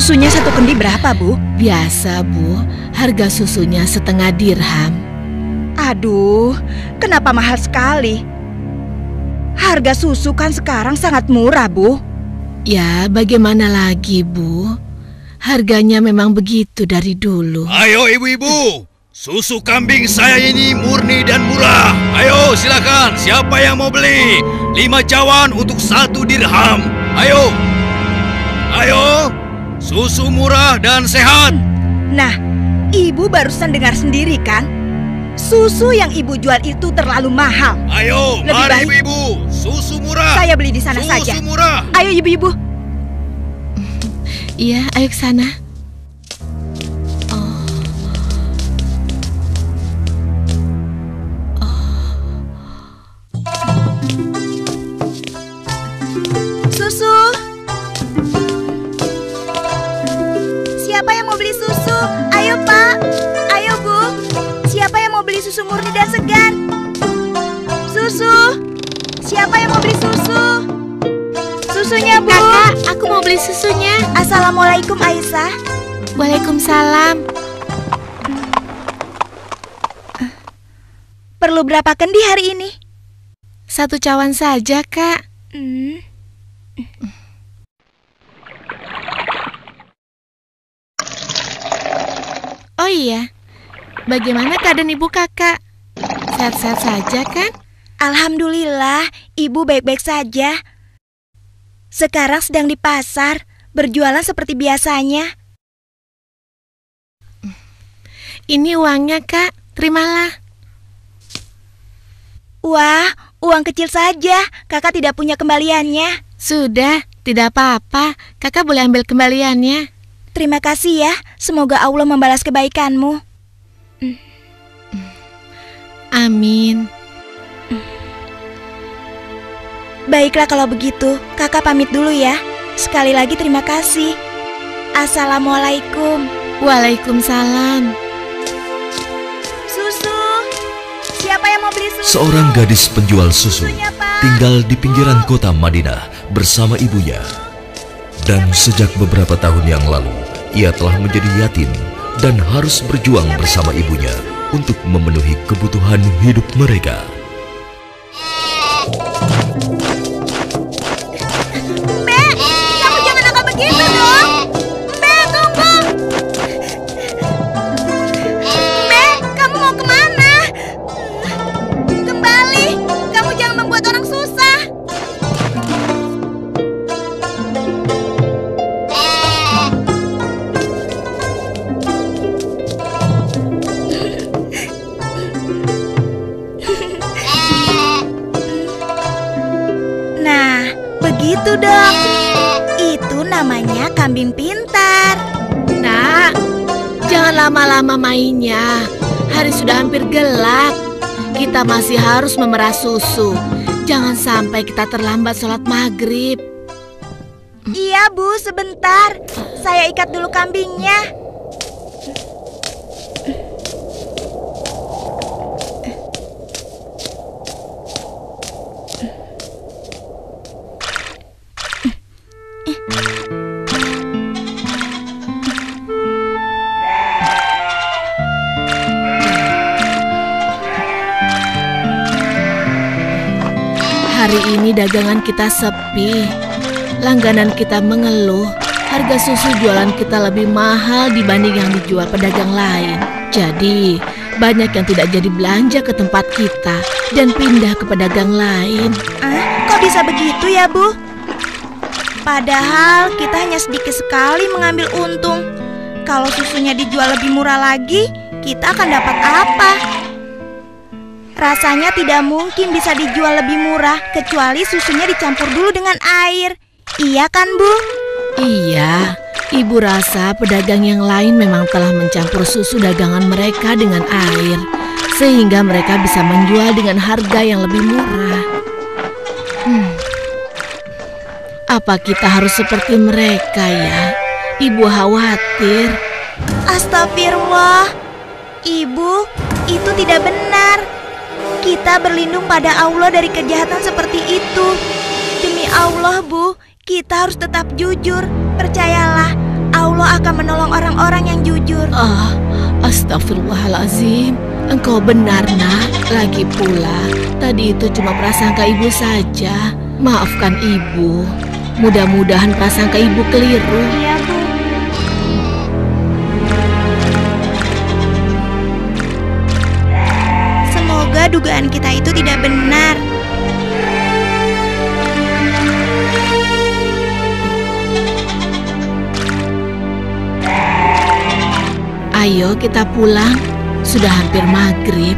Susunya 1 kendi berapa, Bu? Biasa, Bu. Harga susunya 1/2 dirham. Aduh, kenapa mahal sekali? Harga susu kan sekarang sangat murah, Bu. Ya, bagaimana lagi, Bu? Harganya memang begitu dari dulu. Ayo ibu-ibu, susu kambing saya ini murni dan murah. Ayo silakan, siapa yang mau beli? 5 cawan untuk 1 dirham. Ayo, ayo, susu murah dan sehat. Nah, Ibu barusan dengar sendiri kan? Susu yang Ibu jual itu terlalu mahal. Ayo, Lebih mari baik ibu-ibu, susu murah. saya beli di sana Susu saja. murah. Ayo Ibu-ibu. Iya, ayo ke sana. Susu. Siapa yang mau beli susu? Ayo Pak. Ayo Bu. Siapa yang mau beli susu murni dan segar? Susu. Siapa yang mau beli susu? Susunya Bu. Kakak, aku mau beli susunya. Assalamualaikum Aisyah. Waalaikumsalam. Perlu berapa kendi hari ini? 1 cawan saja, Kak. Oh iya, bagaimana keadaan ibu kakak? Sehat-sehat saja kan? Alhamdulillah, Ibu baik-baik saja. Sekarang sedang di pasar, berjualan seperti biasanya. Ini uangnya, Kak. Terimalah. Wah, uang kecil saja. Kakak tidak punya kembaliannya. Sudah, tidak apa-apa. Kakak boleh ambil kembaliannya. Terima kasih ya. Semoga Allah membalas kebaikanmu. Amin. Baiklah kalau begitu, kakak pamit dulu ya. Sekali lagi terima kasih. Assalamualaikum. Waalaikumsalam. Susu. Siapa yang mau beli susu? Seorang gadis penjual susu Susunya, Pak. tinggal di pinggiran kota Madinah bersama ibunya. Dan sejak beberapa tahun yang lalu, ia telah menjadi yatim dan harus berjuang bersama ibunya untuk memenuhi kebutuhan hidup mereka. Mbak, kamu jangan nakal begitu dong. Mbak, tunggu. Mbak, kamu mau kemana? Kembali, kamu jangan membuat orang susah. Nah, begitu dong. Itu namanya kambing pintar. Nak, jangan lama-lama mainnya. Hari sudah hampir gelap. Kita masih harus memerah susu. Jangan sampai kita terlambat sholat maghrib. Iya Bu, sebentar. Saya ikat dulu kambingnya. Hari ini dagangan kita sepi. Langganan kita mengeluh. Harga susu jualan kita lebih mahal dibanding yang dijual pedagang lain. Jadi, banyak yang tidak jadi belanja ke tempat kita dan pindah ke pedagang lain. Kok bisa begitu ya Bu? Padahal kita hanya sedikit sekali mengambil untung. Kalau susunya dijual lebih murah lagi, kita akan dapat apa? Rasanya tidak mungkin bisa dijual lebih murah kecuali susunya dicampur dulu dengan air. Iya kan Bu? Iya, ibu rasa pedagang yang lain memang telah mencampur susu dagangan mereka dengan air, sehingga mereka bisa menjual dengan harga yang lebih murah. Apa kita harus seperti mereka ya? Ibu khawatir. Astagfirullah. Ibu, itu tidak benar. Kita berlindung pada Allah dari kejahatan seperti itu. Demi Allah Bu, kita harus tetap jujur. Percayalah, Allah akan menolong orang-orang yang jujur. Astagfirullahalazim. Engkau benar, Nak. Lagi pula, tadi itu cuma prasangka ibu saja. Maafkan ibu. Mudah-mudahan prasangka ibu keliru. Iya, Bu. Semoga dugaan kita itu tidak benar. Ayo kita pulang. Sudah hampir maghrib.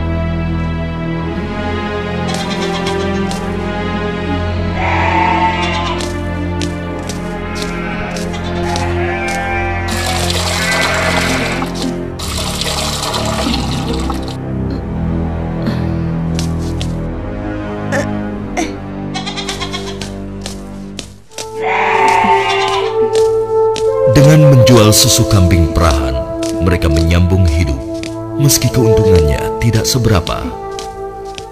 Dengan menjual susu kambing perahan, mereka menyambung hidup, meski keuntungannya tidak seberapa.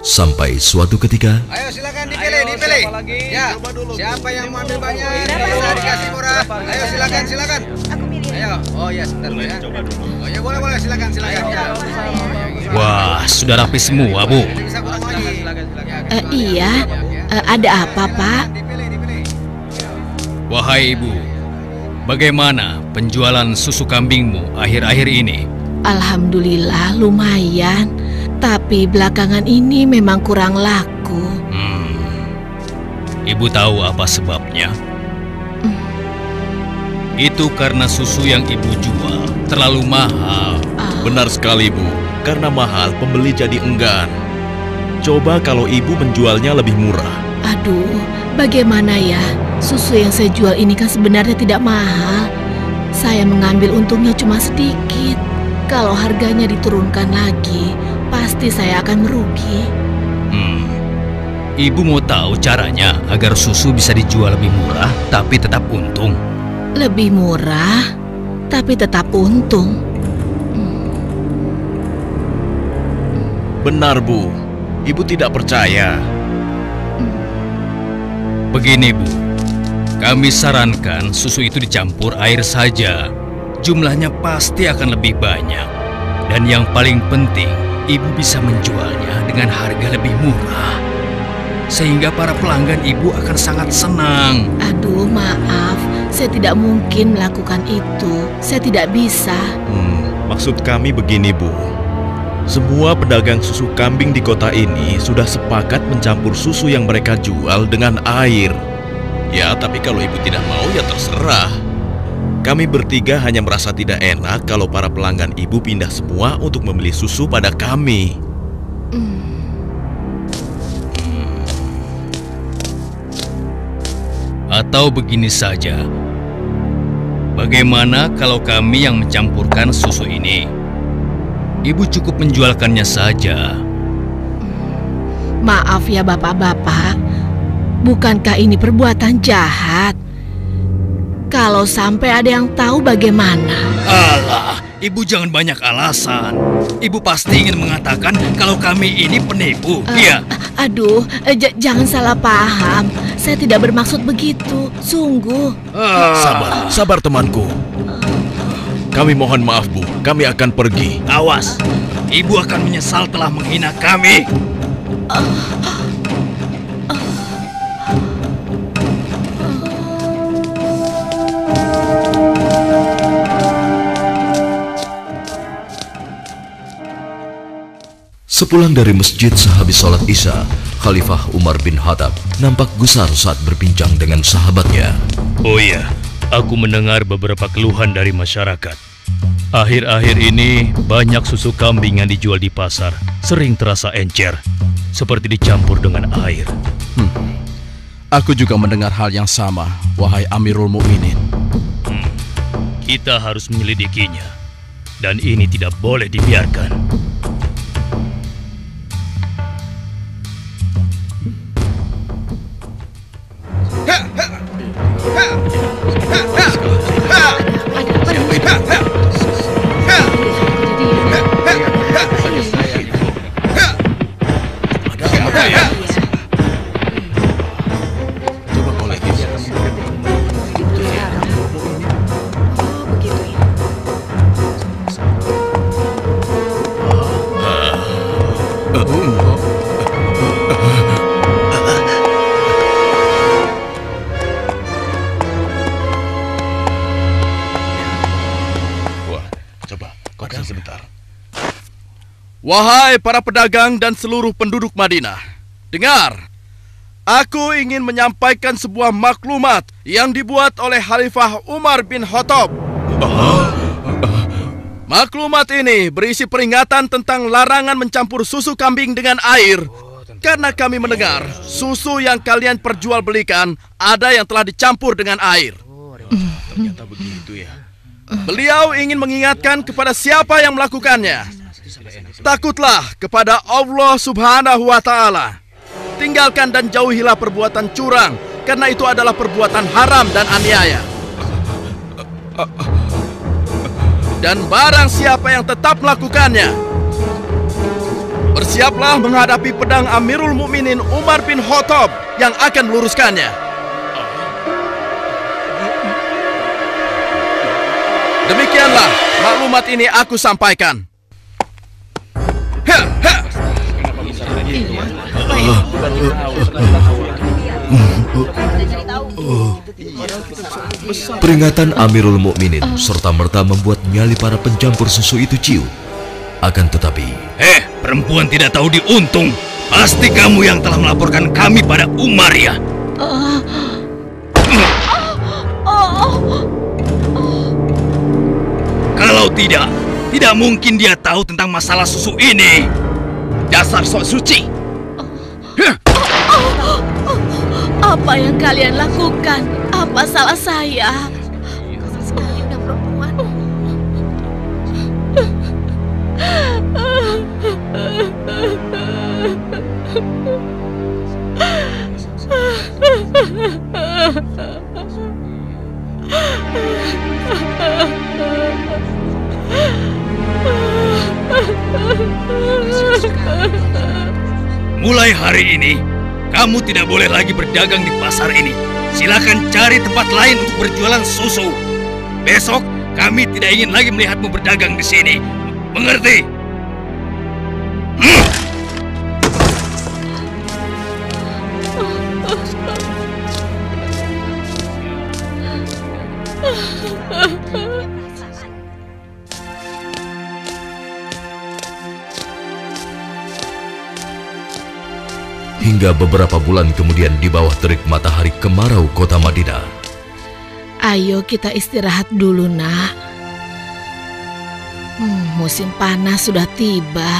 Sampai suatu ketika, Ayo silakan dipilih. Ya, siapa yang mau ambil banyak bisa dikasih murah. Ayo silakan. Aku milih. Ayo, oh ya sebentar ya. Oh ya boleh silakan ya. Wah, sudah rapi semua, Bu. Bisa kurang lagi. Iya, ada apa, Pak? Dipilih. Wahai Ibu, bagaimana penjualan susu kambingmu akhir-akhir ini? Alhamdulillah lumayan, tapi belakangan ini memang kurang laku. Ibu tahu apa sebabnya? Itu karena susu yang Ibu jual terlalu mahal. Benar sekali, Bu. Karena mahal, pembeli jadi enggan. Coba kalau ibu menjualnya lebih murah. Aduh, bagaimana ya? Susu yang saya jual ini kan sebenarnya tidak mahal. Saya mengambil untungnya cuma sedikit. Kalau harganya diturunkan lagi, pasti saya akan merugi. Ibu mau tahu caranya agar susu bisa dijual lebih murah tapi tetap untung? Lebih murah, tapi tetap untung. Benar, Bu. Ibu tidak percaya. Begini, Bu. Kami sarankan susu itu dicampur air saja. Jumlahnya pasti akan lebih banyak. Dan yang paling penting, Ibu bisa menjualnya dengan harga lebih murah. Sehingga para pelanggan Ibu akan sangat senang. Aduh, maaf. Saya tidak mungkin melakukan itu. Saya tidak bisa. Maksud kami begini, Bu. Semua pedagang susu kambing di kota ini sudah sepakat mencampur susu yang mereka jual dengan air. Ya, tapi kalau ibu tidak mau ya terserah. Kami bertiga hanya merasa tidak enak kalau para pelanggan ibu pindah semua untuk membeli susu pada kami. Atau begini saja, bagaimana kalau kami yang mencampurkan susu ini? Ibu cukup menjualkannya saja. Maaf ya bapak-bapak, bukankah ini perbuatan jahat? Kalau sampai ada yang tahu bagaimana? Alah, Ibu jangan banyak alasan. Ibu pasti ingin mengatakan kalau kami ini penipu, iya? Aduh, jangan salah paham. Saya tidak bermaksud begitu, sungguh. Sabar temanku. Kami mohon maaf, Bu. Kami akan pergi. Awas, Ibu akan menyesal telah menghina kami. Sepulang dari masjid sehabis sholat Isya, Khalifah Umar bin Khattab nampak gusar saat berbincang dengan sahabatnya. Oh iya, aku mendengar beberapa keluhan dari masyarakat. Akhir-akhir ini banyak susu kambing yang dijual di pasar sering terasa encer, seperti dicampur dengan air. Aku juga mendengar hal yang sama, wahai Amirul Mukminin. Kita harus menyelidikinya, dan ini tidak boleh dibiarkan. Wahai para pedagang dan seluruh penduduk Madinah, dengar. Aku ingin menyampaikan sebuah maklumat yang dibuat oleh Khalifah Umar bin Khattab. Maklumat ini berisi peringatan tentang larangan mencampur susu kambing dengan air. Karena kami mendengar susu yang kalian perjualbelikan ada yang telah dicampur dengan air. Ternyata begitu ya. Beliau ingin mengingatkan kepada siapa yang melakukannya. Takutlah kepada Allah Subhanahu wa Ta'ala. Tinggalkan dan jauhilah perbuatan curang, karena itu adalah perbuatan haram dan aniaya. Dan barang siapa yang tetap melakukannya, bersiaplah menghadapi pedang Amirul Mukminin Umar bin Khattab yang akan meluruskannya. Demikianlah maklumat ini aku sampaikan. Peringatan Amirul Mukminin serta-merta membuat nyali para pencampur susu itu ciut. Akan tetapi, perempuan tidak tahu diuntung. Pasti kamu yang telah melaporkan kami pada Umar ya? Kalau tidak mungkin dia tahu tentang masalah susu ini. Dasar sok suci. Apa yang kalian lakukan? Apa salah saya? Kasar sekali udah perempuan. Mulai hari ini, kamu tidak boleh lagi berdagang di pasar ini. Silakan cari tempat lain untuk berjualan susu. Besok kami tidak ingin lagi melihatmu berdagang di sini. Mengerti? hingga beberapa bulan kemudian di bawah terik matahari kemarau kota Madinah. Ayo kita istirahat dulu, nak. Musim panas sudah tiba.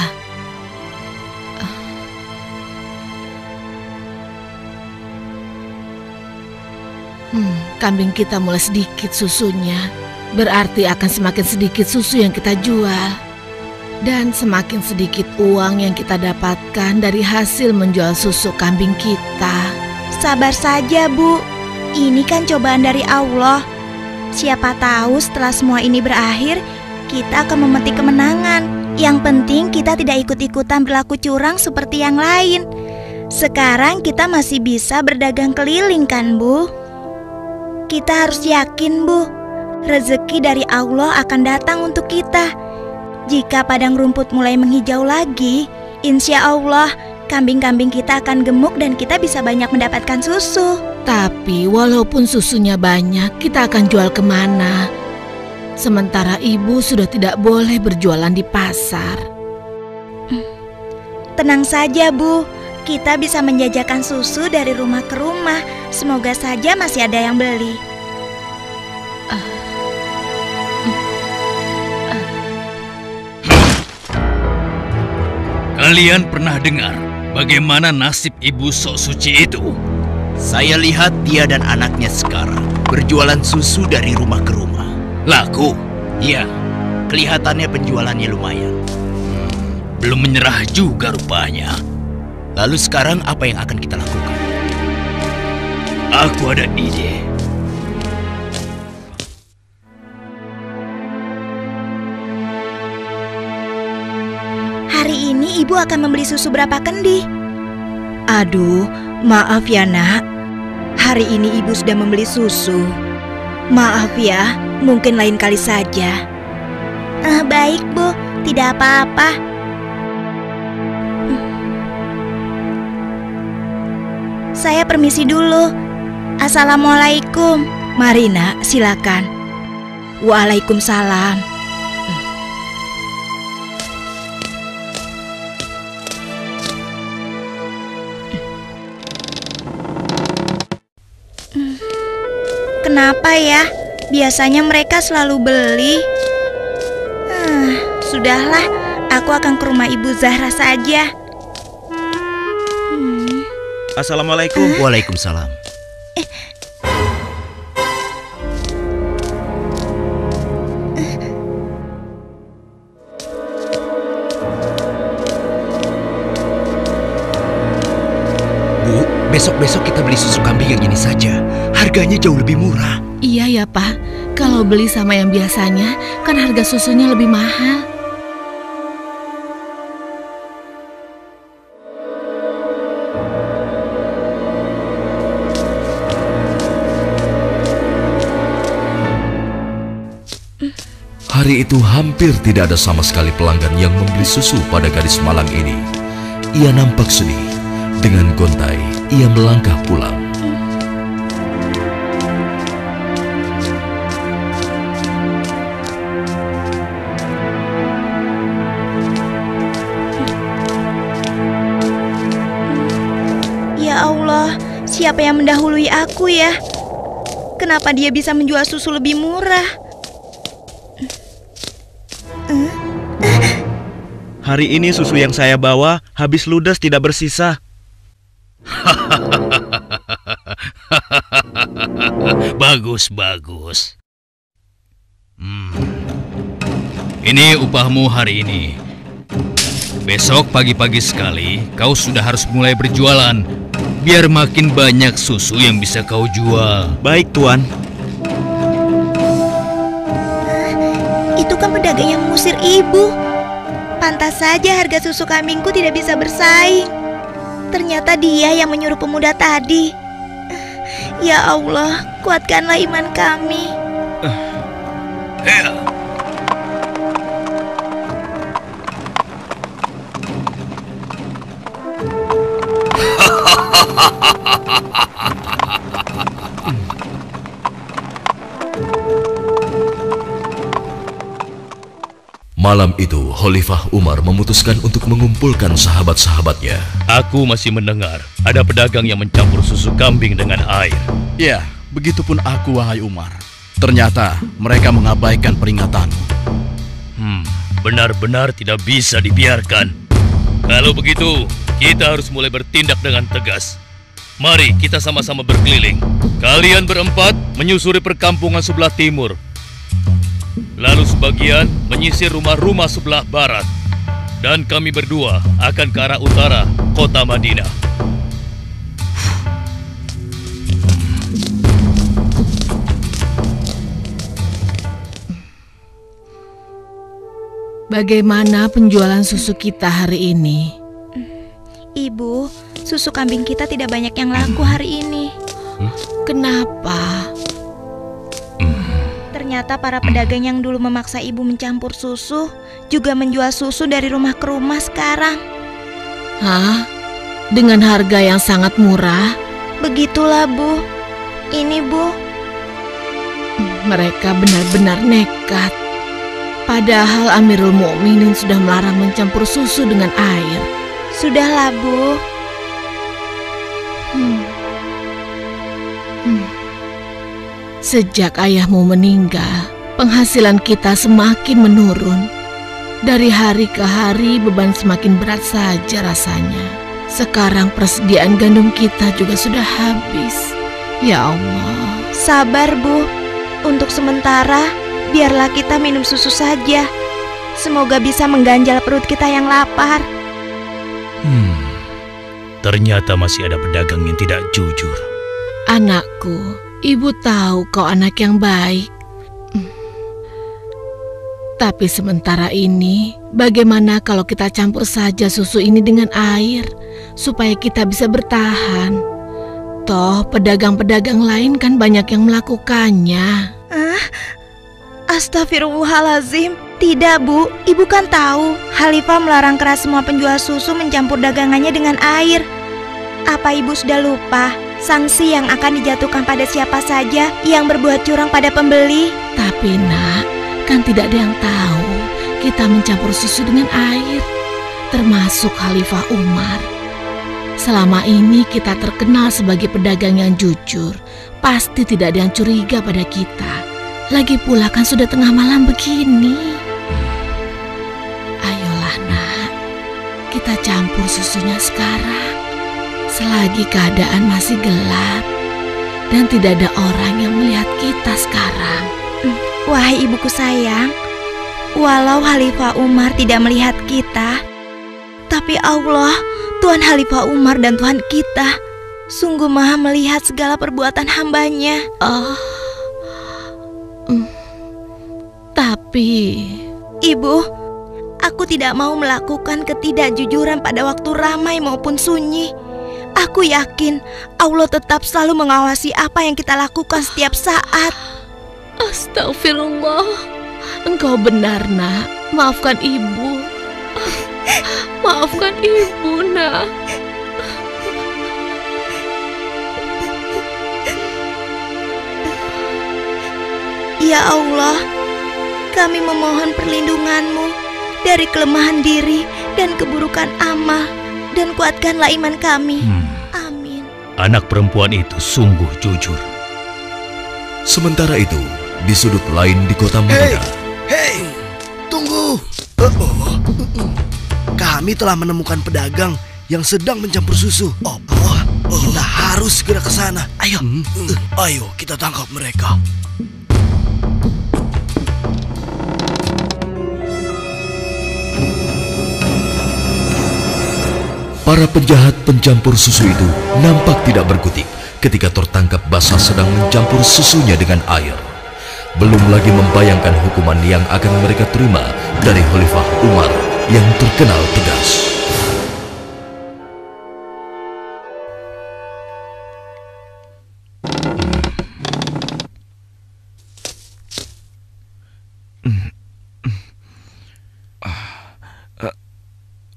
Kambing kita mulai sedikit susunya. Berarti akan semakin sedikit susu yang kita jual. Dan semakin sedikit uang yang kita dapatkan dari hasil menjual susu kambing kita. Sabar saja, Bu. Ini kan cobaan dari Allah. Siapa tahu setelah semua ini berakhir, kita akan memetik kemenangan. Yang penting kita tidak ikut-ikutan berlaku curang seperti yang lain. Sekarang kita masih bisa berdagang keliling kan, Bu? Kita harus yakin, Bu. Rezeki dari Allah akan datang untuk kita. Jika padang rumput mulai menghijau lagi, insya Allah kambing-kambing kita akan gemuk dan kita bisa banyak mendapatkan susu. Tapi walaupun susunya banyak, kita akan jual kemana? Sementara ibu sudah tidak boleh berjualan di pasar. Tenang saja, Bu. Kita bisa menjajakan susu dari rumah ke rumah. Semoga saja masih ada yang beli. Kalian pernah dengar bagaimana nasib ibu sok suci itu? Saya lihat dia dan anaknya sekarang berjualan susu dari rumah ke rumah. Laku? Iya, kelihatannya penjualannya lumayan. Belum menyerah juga rupanya. Lalu sekarang apa yang akan kita lakukan? Aku ada ide. Hari ini ibu akan membeli susu berapa kendi? Aduh, maaf ya nak. Hari ini ibu sudah membeli susu. Maaf ya, mungkin lain kali saja. Baik, Bu. Tidak apa-apa. Saya permisi dulu. Assalamualaikum. Mari nak, silakan. Waalaikumsalam. kenapa ya? Biasanya mereka selalu beli. Sudahlah, aku akan ke rumah Ibu Zahra saja. Assalamualaikum. Waalaikumsalam. Bu, besok-besok kita beli susu kambing yang ini saja. Harganya jauh lebih murah. Iya ya, Pak. Kalau beli sama yang biasanya, kan harga susunya lebih mahal. Hari itu hampir tidak ada sama sekali pelanggan yang membeli susu pada gadis malang ini. Ia nampak sedih. Dengan gontai, ia melangkah pulang. Ya Allah, siapa yang mendahului aku ya? Kenapa dia bisa menjual susu lebih murah? Hari ini susu yang saya bawa habis ludes, tidak bersisa. Bagus, bagus. Ini upahmu hari ini. Besok pagi-pagi sekali kau sudah harus mulai berjualan, biar makin banyak susu yang bisa kau jual. Baik, Tuan. Itu kan pedagang yang mengusir ibu. Pantas saja harga susu kambingku tidak bisa bersaing. Ternyata dia yang menyuruh pemuda tadi. Ya Allah, kuatkanlah iman kami. Malam itu, Khalifah Umar memutuskan untuk mengumpulkan sahabat-sahabatnya. Aku masih mendengar ada pedagang yang mencampur susu kambing dengan air. Ya, begitupun aku, wahai Umar. Ternyata mereka mengabaikan peringatanmu. Benar-benar tidak bisa dibiarkan. Kalau begitu, kita harus mulai bertindak dengan tegas. Mari kita sama-sama berkeliling. Kalian berempat menyusuri perkampungan sebelah timur. Lalu sebagian menyisir rumah-rumah sebelah barat. Dan kami berdua akan ke arah utara, kota Madinah. Bagaimana penjualan susu kita hari ini? Ibu, susu kambing kita tidak banyak yang laku hari ini. Kenapa? Ternyata para pedagang yang dulu memaksa ibu mencampur susu juga menjual susu dari rumah ke rumah sekarang. Hah? Dengan harga yang sangat murah? Begitulah, Bu. Ini, Bu. Mereka benar-benar nekat. Padahal Amirul Mukminin sudah melarang mencampur susu dengan air. Sudahlah, Bu. Sejak ayahmu meninggal, penghasilan kita semakin menurun. Dari hari ke hari beban semakin berat saja rasanya. Sekarang persediaan gandum kita juga sudah habis. Ya Allah. Sabar, Bu. Untuk sementara, biarlah kita minum susu saja. Semoga bisa mengganjal perut kita yang lapar. Ternyata masih ada pedagang yang tidak jujur. Anakku, ibu tahu kau anak yang baik. Tapi sementara ini, bagaimana kalau kita campur saja susu ini dengan air, supaya kita bisa bertahan? Toh, pedagang-pedagang lain kan banyak yang melakukannya. Astagfirullahalazim. Tidak, Bu. Ibu kan tahu, Khalifah melarang keras semua penjual susu mencampur dagangannya dengan air. Apa ibu sudah lupa sanksi yang akan dijatuhkan pada siapa saja yang berbuat curang pada pembeli? Tapi nak, kan tidak ada yang tahu kita mencampur susu dengan air, termasuk Khalifah Umar. Selama ini kita terkenal sebagai pedagang yang jujur. Pasti tidak ada yang curiga pada kita. Lagi pula kan sudah tengah malam begini. Ayolah nak, kita campur susunya sekarang. Selagi keadaan masih gelap dan tidak ada orang yang melihat kita sekarang. Wahai ibuku sayang, walau Khalifah Umar tidak melihat kita, tapi Allah, Tuhan Khalifah Umar dan Tuhan kita, sungguh maha melihat segala perbuatan hambanya. Tapi Ibu, aku tidak mau melakukan ketidakjujuran pada waktu ramai maupun sunyi. Aku yakin Allah tetap selalu mengawasi apa yang kita lakukan setiap saat. Astagfirullah, engkau benar nak. Maafkan ibu. Maafkan ibu nak. Ya Allah, kami memohon perlindungan-Mu dari kelemahan diri dan keburukan amal, dan kuatkanlah iman kami. Amin. Anak perempuan itu sungguh jujur. Sementara itu, di sudut lain di kota Madinah. Hei, tunggu. Kami telah menemukan pedagang yang sedang mencampur susu. Kita harus segera ke sana. Ayo, ayo kita tangkap mereka. Para penjahat pencampur susu itu nampak tidak berkutik ketika tertangkap basah sedang mencampur susunya dengan air. Belum lagi membayangkan hukuman yang akan mereka terima dari Khalifah Umar yang terkenal tegas.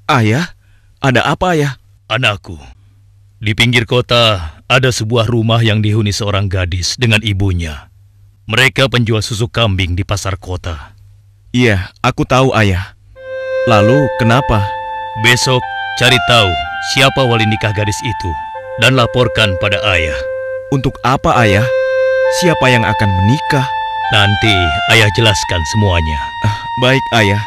Ayah? Ada apa ya? Anakku, di pinggir kota ada sebuah rumah yang dihuni seorang gadis dengan ibunya. Mereka penjual susu kambing di pasar kota. Iya, aku tahu ayah. Lalu kenapa? Besok cari tahu siapa wali nikah gadis itu dan laporkan pada ayah. Untuk apa ayah? Siapa yang akan menikah? Nanti ayah jelaskan semuanya. Baik ayah.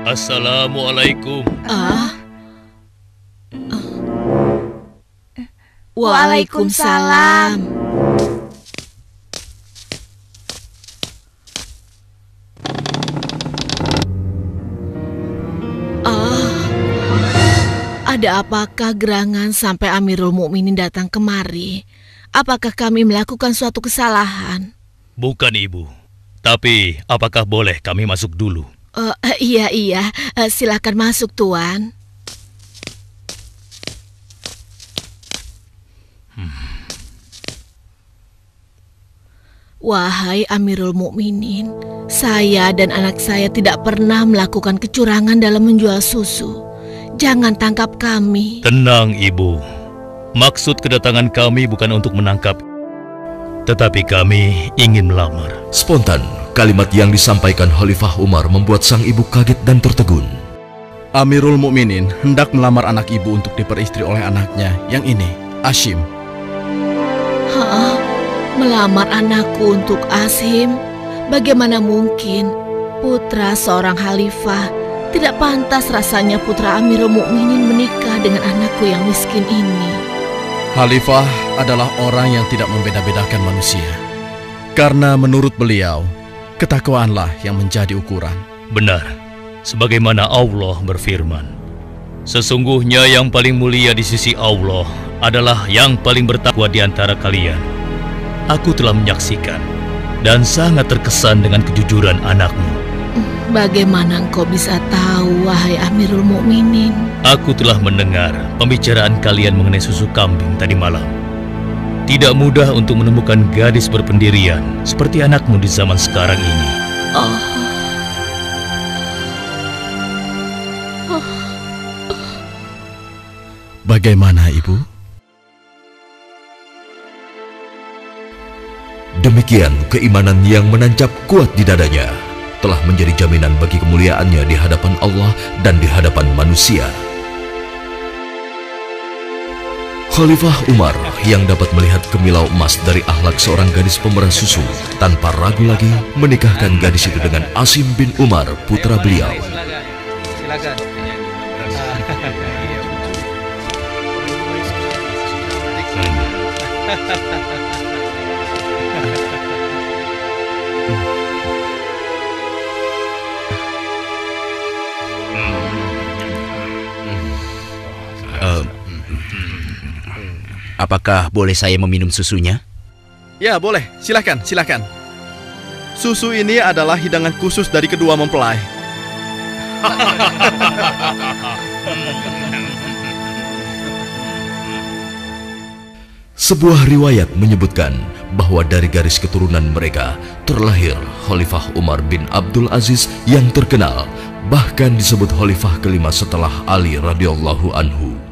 Assalamualaikum. Waalaikumsalam. Ada apakah gerangan sampai Amirul Mukminin datang kemari? Apakah kami melakukan suatu kesalahan? Bukan ibu. Tapi apakah boleh kami masuk dulu? Iya, silakan masuk tuan. Wahai Amirul Mukminin, saya dan anak saya tidak pernah melakukan kecurangan dalam menjual susu. Jangan tangkap kami. Tenang ibu. Maksud kedatangan kami bukan untuk menangkap, tetapi kami ingin melamar. Spontan, kalimat yang disampaikan Khalifah Umar membuat sang ibu kaget dan tertegun. Amirul Mukminin hendak melamar anak ibu untuk diperistri oleh anaknya yang ini, Ashim. Melamar anakku untuk Ashim? Bagaimana mungkin? Putra seorang khalifah. Tidak pantas rasanya putra Amirul Mukminin menikah dengan anakku yang miskin ini. Khalifah adalah orang yang tidak membeda-bedakan manusia. Karena menurut beliau, ketakwaanlah yang menjadi ukuran. Benar, sebagaimana Allah berfirman, sesungguhnya yang paling mulia di sisi Allah adalah yang paling bertakwa di antara kalian. Aku telah menyaksikan dan sangat terkesan dengan kejujuran anakmu. Bagaimana engkau bisa tahu, wahai Amirul Mukminin? Aku telah mendengar pembicaraan kalian mengenai susu kambing tadi malam. Tidak mudah untuk menemukan gadis berpendirian seperti anakmu di zaman sekarang ini. Bagaimana, Ibu? Demikian keimanan yang menancap kuat di dadanya. telah menjadi jaminan bagi kemuliaannya di hadapan Allah dan di hadapan manusia. Khalifah Umar yang dapat melihat kemilau emas dari akhlak seorang gadis pemeras susu, tanpa ragu lagi menikahkan gadis itu dengan Asim bin Umar, putra beliau. Silakan. Apakah boleh saya meminum susunya? Ya, boleh. Silakan, silakan. Susu ini adalah hidangan khusus dari kedua mempelai. Sebuah riwayat menyebutkan bahwa dari garis keturunan mereka terlahir Khalifah Umar bin Abdul Aziz yang terkenal, bahkan disebut khalifah kelima setelah Ali radhiyallahu anhu.